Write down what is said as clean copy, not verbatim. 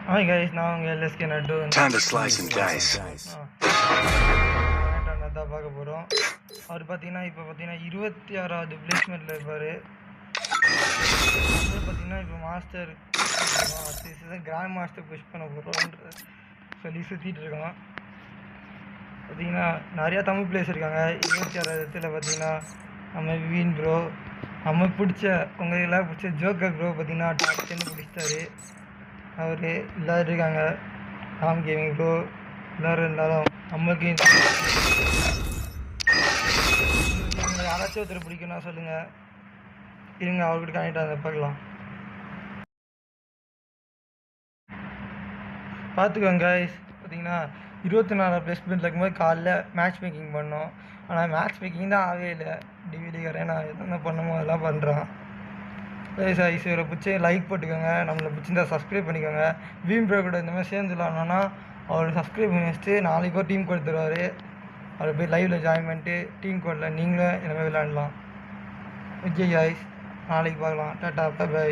Hi guys, நான் உங்கள் LSK நட்டு Time to slice and dice. தான் பார்க்க போகிறோம். அவர் பார்த்தீங்கன்னா இப்போ பார்த்தீங்கன்னா 26வது பிளேஸ்மெண்ட்டில் இருப்பார். அவர் பார்த்தீங்கன்னா இப்போ மாஸ்டர் கிராண்ட் மாஸ்டர் புஷ் பண்ண போகிறோன்ற சொல்லி சுற்றிட்டு இருக்கான். பார்த்தீங்கன்னா நிறையா தமிழ் பிளேஸ் இருக்காங்க. 26வது இடத்துல பார்த்தீங்கன்னா நம்ம விவின் ப்ரோ, நம்ம பிடிச்ச உங்களுக்கு எல்லாம் பிடிச்ச ஜோக்கர் ப்ரோ பார்த்தீங்கன்னா டாப் 10 பிடிச்சிட்டாரு. அவர் எல்லோரும் இருக்காங்க. ராம் கேமிங் ப்ரோ எல்லோரும் இருந்தாலும் நம்மளுக்கு யாராச்சும் ஒருத்தர் பிடிக்குன்னா சொல்லுங்கள். இருங்க அவர்கிட்ட கனெக்ட் ஆக பார்க்கலாம். பார்த்துக்கோங்க பார்த்தீங்கன்னா 24 பிளேஸ்மெண்ட்டில் இருக்கும்போது காலைல மேட்ச் மேக்கிங் பண்ணோம். ஆனால் மேட்ச் மேக்கிங் தான் ஆகவே இல்லை. டிவிலிக்காரன் நான் என்னென்ன பண்ணமோ அதெல்லாம் பண்ணுறான். இவரை பிடிச்சி லைக் போட்டுக்கோங்க. நம்மளை பிடிச்சிருந்தா சப்ஸ்கிரைப் பண்ணிக்கோங்க. வீம் ப்ரோ கூட இந்த மாதிரி சேர்ந்து விளாட்னோன்னா அவர் சப்ஸ்கிரைப் பண்ணி வச்சுட்டு நாளைக்கோ டீம் கோட் தருவார். அவர் போய் லைவில் ஜாயின் பண்ணிட்டு டீம் கோடில் நீங்களும் இந்த மாதிரி விளாடலாம். ஓகே காய்ஸ், நாளைக்கு பார்க்கலாம். Tata, by.